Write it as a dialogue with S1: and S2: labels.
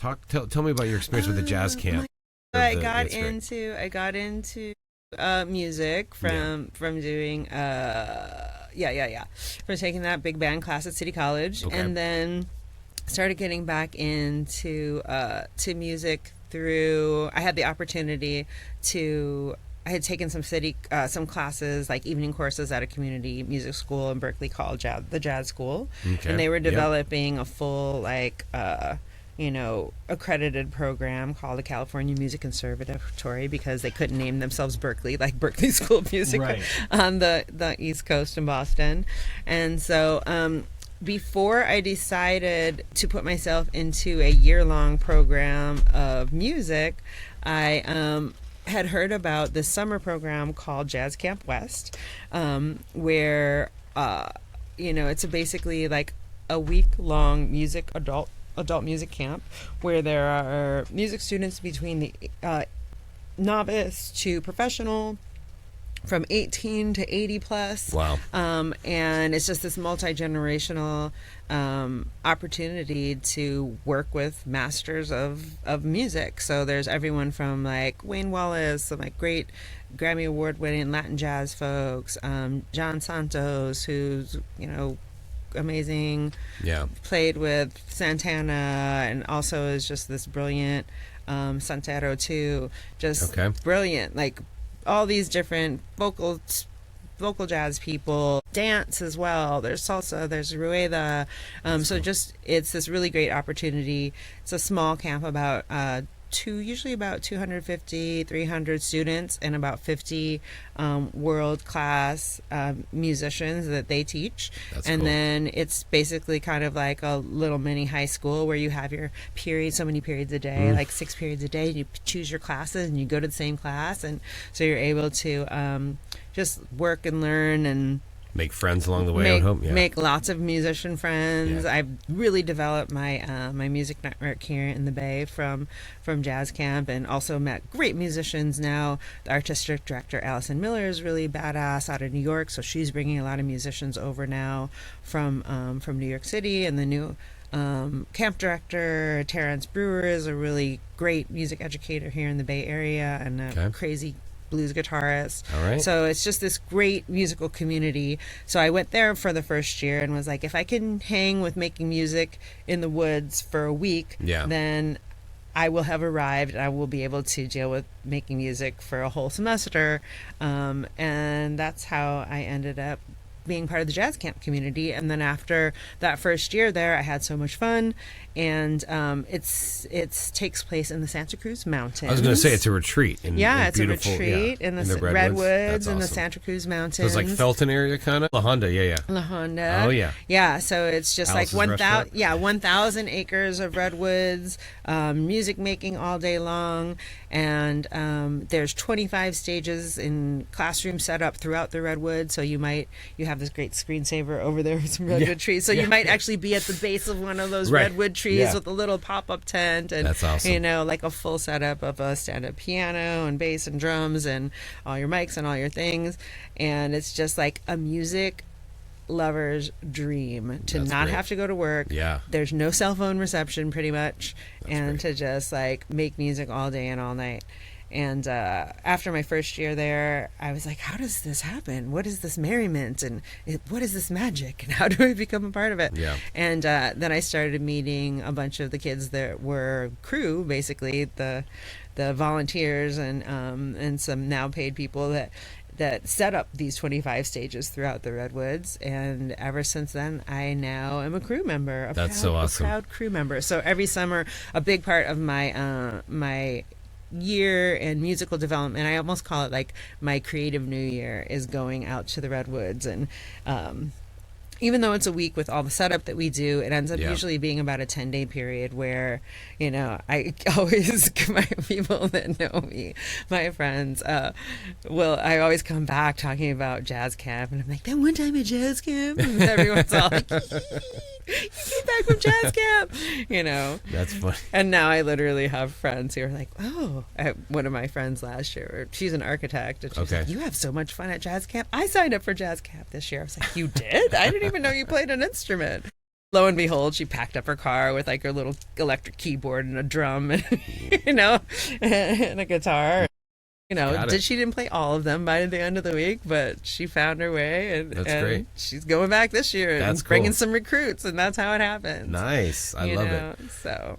S1: Tell me about your experience with the jazz camp.
S2: I got into music from doing from taking that big band class at City College, and then started getting back into to music through. I had the opportunity to. I had taken some classes, like evening courses at a community music school in Berkeley called the Jazz School, and they were developing a full accredited program called the California Music Conservatory because they couldn't name themselves Berkeley, like Berkeley School of Music on the East Coast in Boston. And so before I decided to put myself into a year-long program of music, I had heard about this summer program called Jazz Camp West, where it's basically like a week-long adult music camp where there are music students between the novice to professional, from 18 to 80 plus.
S1: Wow.
S2: And it's just this multi-generational opportunity to work with masters of music. So there's everyone from like Wayne Wallace, some like great Grammy award-winning Latin jazz folks, John Santos, who's amazing, played with Santana, and also is just this brilliant Santero too, just brilliant, like all these different vocal jazz people, dance as well. There's salsa, there's rueda. So just it's this really great opportunity. It's a small camp, usually about 250, 300 students, and about 50 world-class musicians that they teach.
S1: That's
S2: and
S1: cool.
S2: Then it's basically kind of like a little mini high school where you have your periods, so many periods a day, like 6 periods a day, and you choose your classes and you go to the same class, and so you're able to just work and learn and
S1: make friends along the way. I hope.
S2: Make lots of musician friends.
S1: Yeah.
S2: I've really developed my my music network here in the Bay from Jazz Camp, and also met great musicians now. The artistic director Allison Miller is really badass out of New York, so she's bringing a lot of musicians over now from New York City. And the new camp director Terrence Brewer is a really great music educator here in the Bay Area, and a crazy blues guitarist.
S1: All right.
S2: So it's just this great musical community. So I went there for the first year and was like, if I can hang with making music in the woods for a week, then I will have arrived and I will be able to deal with making music for a whole semester. And that's how I ended up being part of the Jazz Camp community. And then after that first year there, I had so much fun. And it takes place in the Santa Cruz Mountains.
S1: I was going to say it's a retreat.
S2: It's a retreat in the Redwoods in the Santa Cruz Mountains.
S1: So it's like Felton area kind of? La Honda, La
S2: Honda.
S1: Oh, yeah.
S2: Yeah, so it's just
S1: Alice's
S2: like 1,000 acres of redwoods, music making all day long. And there's 25 stages in classroom set up throughout the redwoods. So you have this great screensaver over there with some redwood trees. So you might actually be at the base of one of those redwood trees with a little pop-up tent, and
S1: that's awesome.
S2: Like a full setup of a stand-up piano and bass and drums and all your mics and all your things. And it's just like a music lover's dream to not have to go to work. There's no cell phone reception pretty much. To just like make music all day and all night. And after my first year there, I was like, how does this happen? What is this merriment? And what is this magic? And how do I become a part of it? And then I started meeting a bunch of the kids that were crew, basically, the volunteers and some now paid people that set up these 25 stages throughout the Redwoods. And ever since then, I now am a crew member. A proud crew member. So every summer, a big part of my my year and musical development, I almost call it like my creative new year, is going out to the Redwoods. And even though it's a week with all the setup that we do, it ends up usually being about a 10-day period where, I always, my people that know me, my friends, I always come back talking about Jazz Camp, and I'm like, that one time at Jazz Camp, and everyone's all like, you came back from Jazz Camp,
S1: That's funny.
S2: And now I literally have friends who are like, one of my friends last year, she's an architect, and she's like, you have so much fun at Jazz Camp. I signed up for Jazz Camp this year. I was like, you did? I didn't even know you played an instrument. lo and behold, she packed up her car with like her little electric keyboard and a drum, and and a guitar. She didn't play all of them by the end of the week, but she found her way, and
S1: great.
S2: She's going back this year and
S1: That's
S2: bringing
S1: cool.
S2: some recruits, and that's how it happens.
S1: Nice. I love it.
S2: So